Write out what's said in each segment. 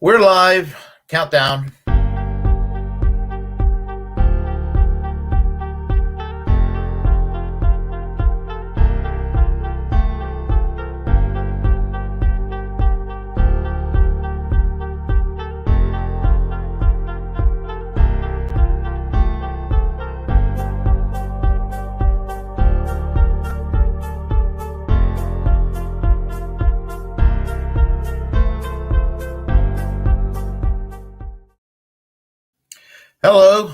We're live. Countdown. Hello,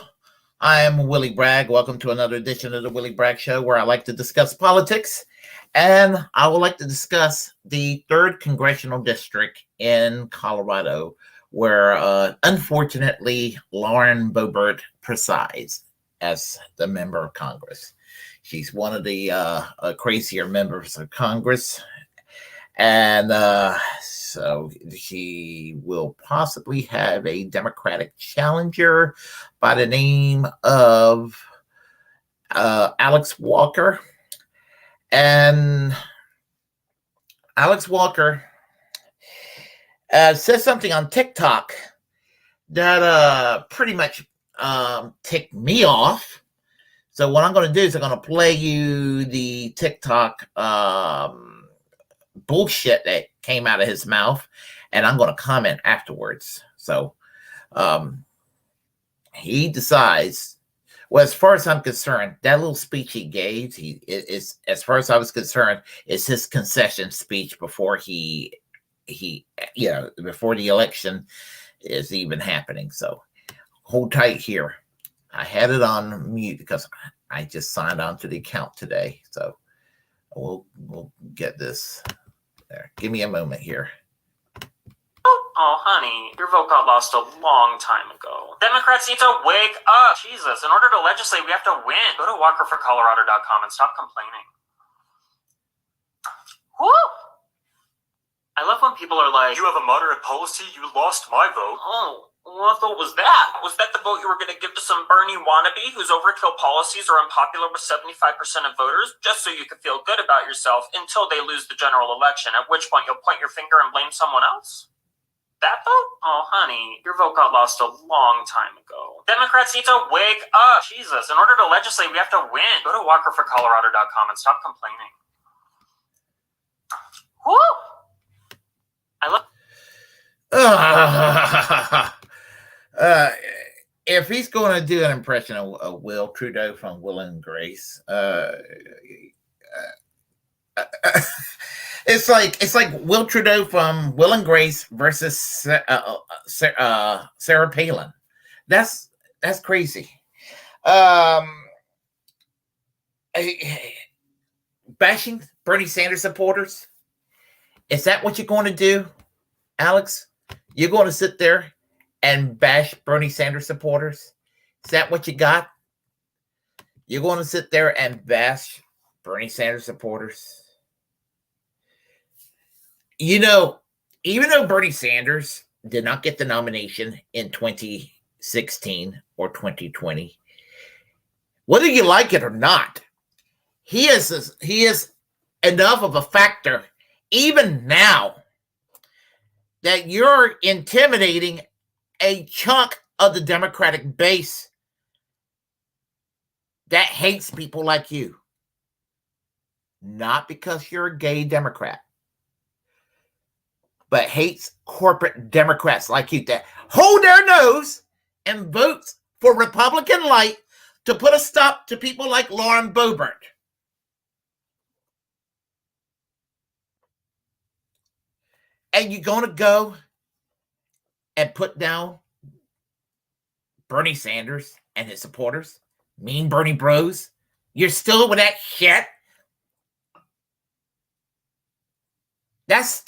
I am Willie Bragg. Welcome to another edition of the Willie Bragg Show, where I like to discuss politics, and I would like to discuss the 3rd Congressional District in Colorado, where unfortunately Lauren Boebert presides as the member of Congress. She's one of the crazier members of Congress, and so she will possibly have a Democratic challenger by the name of Alex Walker. And Alex Walker says something on TikTok that pretty much ticked me off. So what I'm going to do is I'm going to play you the TikTok bullshit that came out of his mouth, and I'm going to comment afterwards. So he decides, well, as far as I'm concerned, that little speech he gave, he is, as far as I was concerned, is his concession speech before he before the election is even happening. So hold tight here. I had it on mute because I just signed on to the account today. So we'll get this there. Give me a moment here. Oh, honey, your vote got lost a long time ago. Democrats need to wake up. Jesus, in order to legislate, we have to win. Go to walkerforcolorado.com and stop complaining. Woo! I love when people are like, you have a moderate policy, you lost my vote. Oh, what vote was that? Was that the vote you were going to give to some Bernie wannabe whose overkill policies are unpopular with 75% of voters, just so you could feel good about yourself until they lose the general election, at which point you'll point your finger and blame someone else? That vote? Oh, honey, your vote got lost a long time ago. Democrats need to wake up. Jesus, in order to legislate, we have to win. Go to walkerforcolorado.com and stop complaining. Woo! I love... If he's going to do an impression of Will Trudeau from Will and Grace, it's like Will Trudeau from Will and Grace versus Sarah Palin. That's crazy. Bashing Bernie Sanders supporters. Is that what you're going to do, Alex? You're going to sit there and bash Bernie Sanders supporters? Is that what you got? You're going to sit there and bash Bernie Sanders supporters? You know, even though Bernie Sanders did not get the nomination in 2016 or 2020, whether you like it or not, he is enough of a factor even now that you're intimidating a chunk of the Democratic base that hates people like you. Not because you're a gay Democrat, but hates corporate Democrats like you that hold their nose and vote for Republican light to put a stop to people like Lauren Boebert. And you're going to go and put down Bernie Sanders and his supporters, mean Bernie bros. You're still with that shit. That's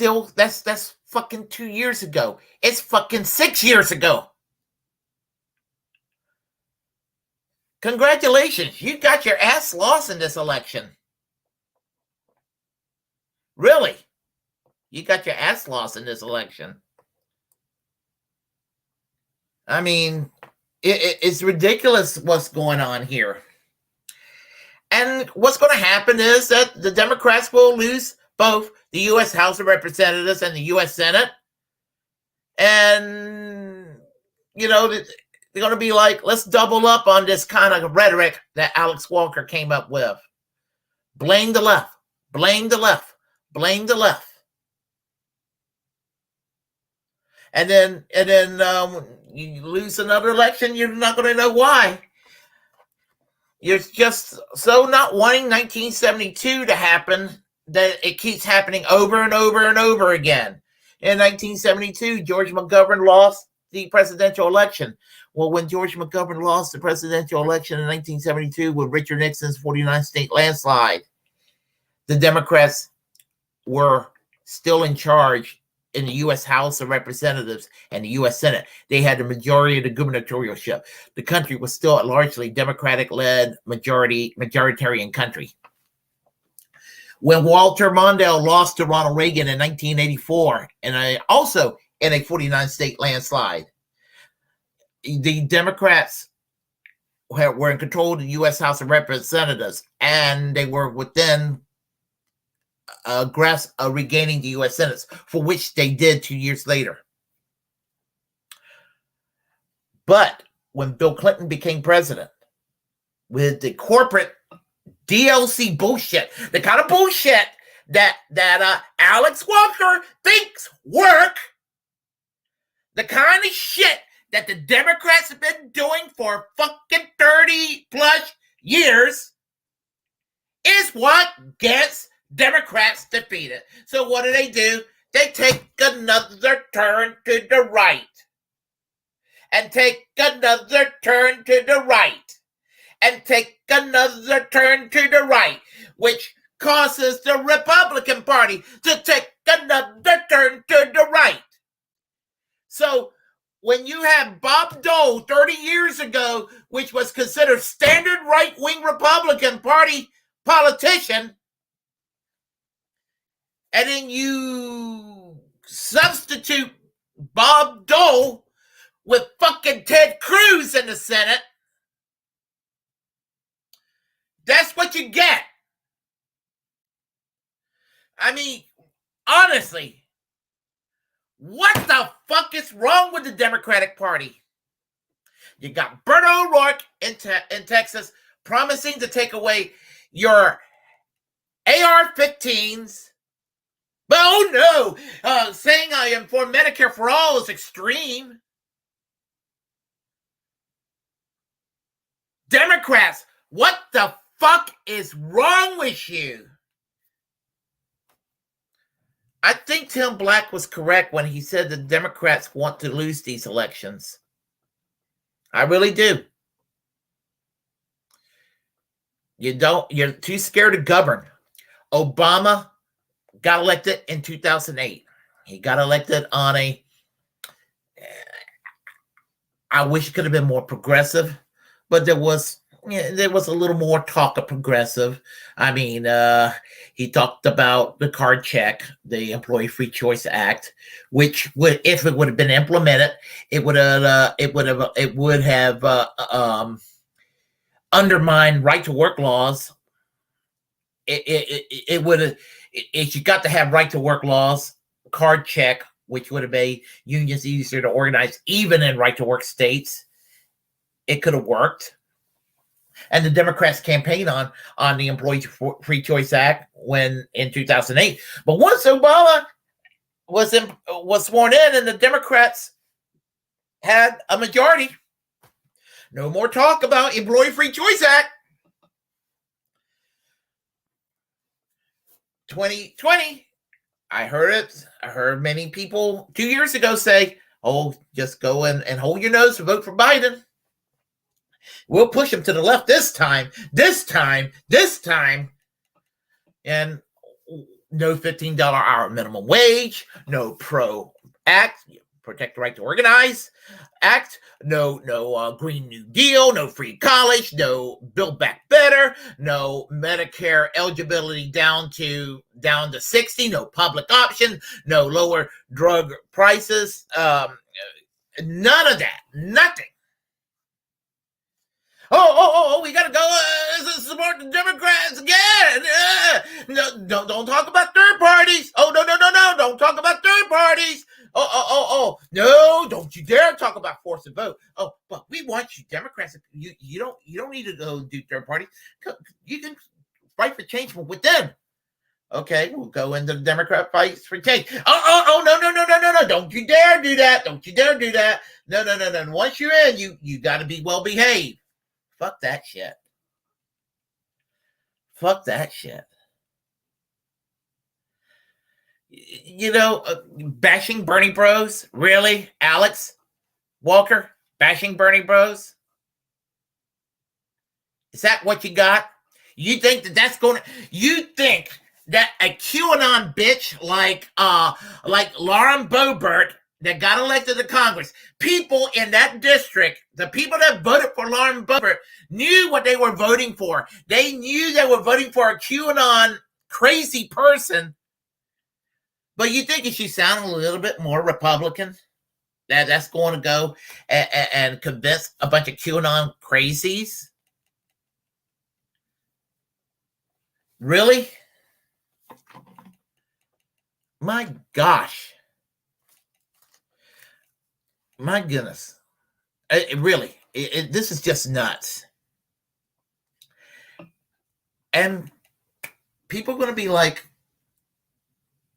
fucking 2 years ago. It's fucking 6 years ago. Congratulations. You got your ass lost in this election. Really? You got your ass lost in this election. I mean, it's ridiculous what's going on here. And what's going to happen is that the Democrats will lose both the U.S. House of Representatives and the U.S. Senate. And, you know, they're going to be like, let's double up on this kind of rhetoric that Alex Walker came up with. Blame the left, blame the left, blame the left. And then you lose another election, you're not going to know why. You're just so not wanting 1972 to happen that it keeps happening over and over and over again. In 1972, George McGovern lost the presidential election. Well, when George McGovern lost the presidential election in 1972 with Richard Nixon's 49 state landslide, the Democrats were still in charge in the U.S. House of Representatives and the U.S. Senate. They had the majority of the gubernatorialship. The country was still a largely Democratic-led majoritarian country. When Walter Mondale lost to Ronald Reagan in 1984, and also in a 49-state landslide, the Democrats were in control of the U.S. House of Representatives, and they were within grasp of regaining the U.S. Senate, for which they did 2 years later. But when Bill Clinton became president, with the corporate DLC bullshit, the kind of bullshit that Alex Walker thinks work, the kind of shit that the Democrats have been doing for fucking 30 plus years, is what gets Democrats defeated. So what do? They take another turn to the right. And take another turn to the right. And take another turn to the right. Which causes the Republican Party to take another turn to the right. So when you have Bob Dole 30 years ago, which was considered standard right-wing Republican Party politician, and then you substitute Bob Dole with fucking Ted Cruz in the Senate, that's what you get. I mean, honestly, what the fuck is wrong with the Democratic Party? You got Beto O'Rourke in Texas promising to take away your AR-15s. But oh no, saying I am for Medicare for all is extreme. Democrats, what the fuck is wrong with you? I think Tim Black was correct when he said the Democrats want to lose these elections. I really do. You're too scared to govern. Obama got elected in 2008. He got elected on I wish it could have been more progressive, but there was a little more talk of progressive. I mean, he talked about the card check, the Employee Free Choice Act, which would, if it would have been implemented, it would have undermined right to work laws. It would have. If you got to have right to work laws, card check, which would have made unions easier to organize, even in right to work states, it could have worked. And the Democrats campaigned on the Employee Free Choice Act when in 2008. But once Obama was sworn in and the Democrats had a majority, no more talk about Employee Free Choice Act. 2020, I heard it. I heard many people 2 years ago say, oh, just go and hold your nose and vote for Biden. We'll push him to the left this time. And no $15 hour minimum wage, no PRO Act, Protect the Right to Organize Act, no Green New Deal, no free college, no Build Back Better, no Medicare eligibility down to 60, no public option, no lower drug prices, none of that, nothing. We gotta go support the Democrats again. No, don't talk about third parties. Oh, no, don't talk about third parties. No, don't you dare talk about force of vote. Oh, but we want you Democrats. You don't need to go do third parties. You can fight for change from within. Okay, we'll go into the Democrat fights for change. No. Don't you dare do that. Don't you dare do that. No. Once you're in, you got to be well behaved. Fuck that shit. Fuck that shit. You know, bashing Bernie bros? Really? Alex Walker? Bashing Bernie bros? Is that what you got? You think that's going to... You think that a QAnon bitch like Lauren Boebert that got elected to Congress, people in that district, the people that voted for Lauren Boebert knew what they were voting for. They knew they were voting for a QAnon crazy person. But you think if she sounded a little bit more Republican, that's going to go and convince a bunch of QAnon crazies? Really? My gosh. My goodness. Really, this is just nuts. And people are going to be like,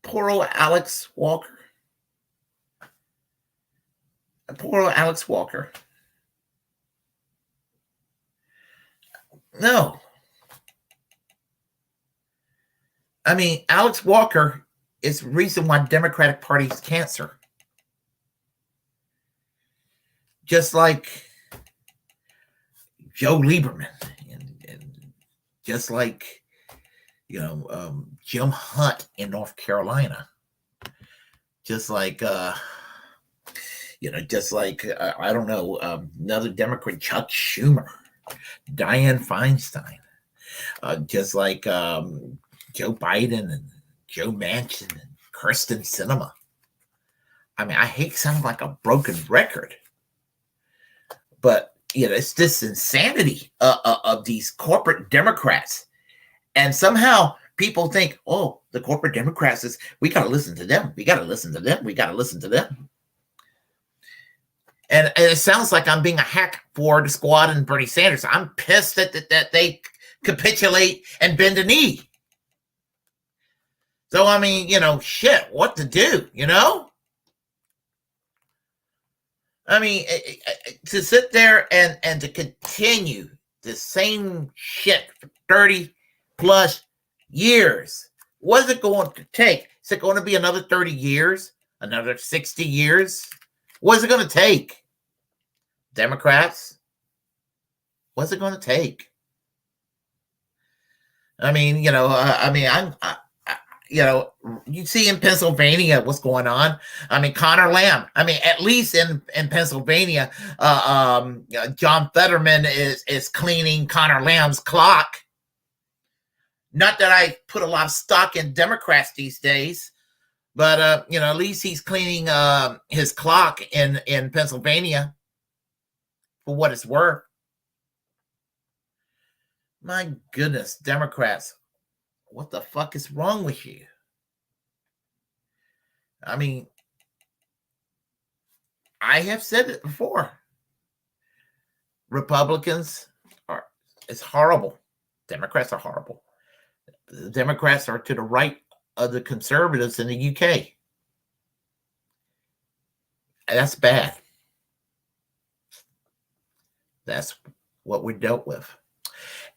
poor old Alex Walker. Poor old Alex Walker. No. I mean, Alex Walker is the reason why the Democratic Party is cancer. Just like Joe Lieberman and just like, Jim Hunt in North Carolina. Just like, I don't know, another Democrat, Chuck Schumer, Dianne Feinstein, just like Joe Biden and Joe Manchin and Kirsten Sinema. I mean, I hate sounding like a broken record, but it's this insanity of these corporate Democrats, and somehow people think, oh, the corporate Democrats we got to listen to them. We got to listen to them. We got to listen to them. And it sounds like I'm being a hack for the squad and Bernie Sanders. I'm pissed that they capitulate and bend a knee. So, I mean, shit, what to do, I mean, to sit there and to continue the same shit for 30 plus years. What's it going to take? Is it going to be another 30 years? Another 60 years? What's it going to take? Democrats? What's it going to take? I mean, you see in Pennsylvania what's going on. I mean, Connor Lamb. I mean, at least in Pennsylvania, John Fetterman is cleaning Connor Lamb's clock. Not that I put a lot of stock in Democrats these days, but at least he's cleaning his clock in Pennsylvania for what it's worth. My goodness, Democrats. What the fuck is wrong with you? I mean, I have said it before. Republicans it's horrible. Democrats are horrible. The Democrats are to the right of the conservatives in the UK. And that's bad. That's what we're dealt with.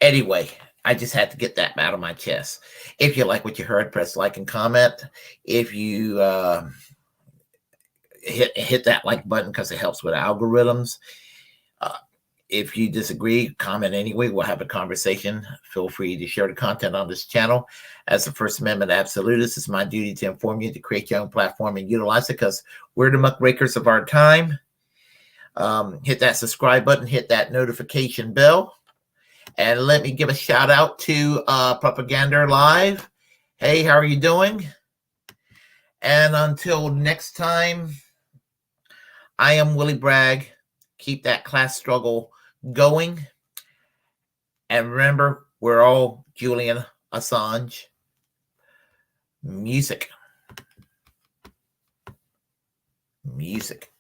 Anyway, I just had to get that out of my chest. If you like what you heard, press like and comment. If you hit that like button because it helps with algorithms. If you disagree, comment anyway. We'll have a conversation. Feel free to share the content on this channel. As the First Amendment absolutist, it's my duty to inform you to create your own platform and utilize it because we're the muckrakers of our time. Hit that subscribe button. Hit that notification bell. And let me give a shout out to Propaganda Live. Hey, how are you doing? And until next time, I am Willie Bragg. Keep that class struggle going And remember, we're all Julian Assange. Music. Music.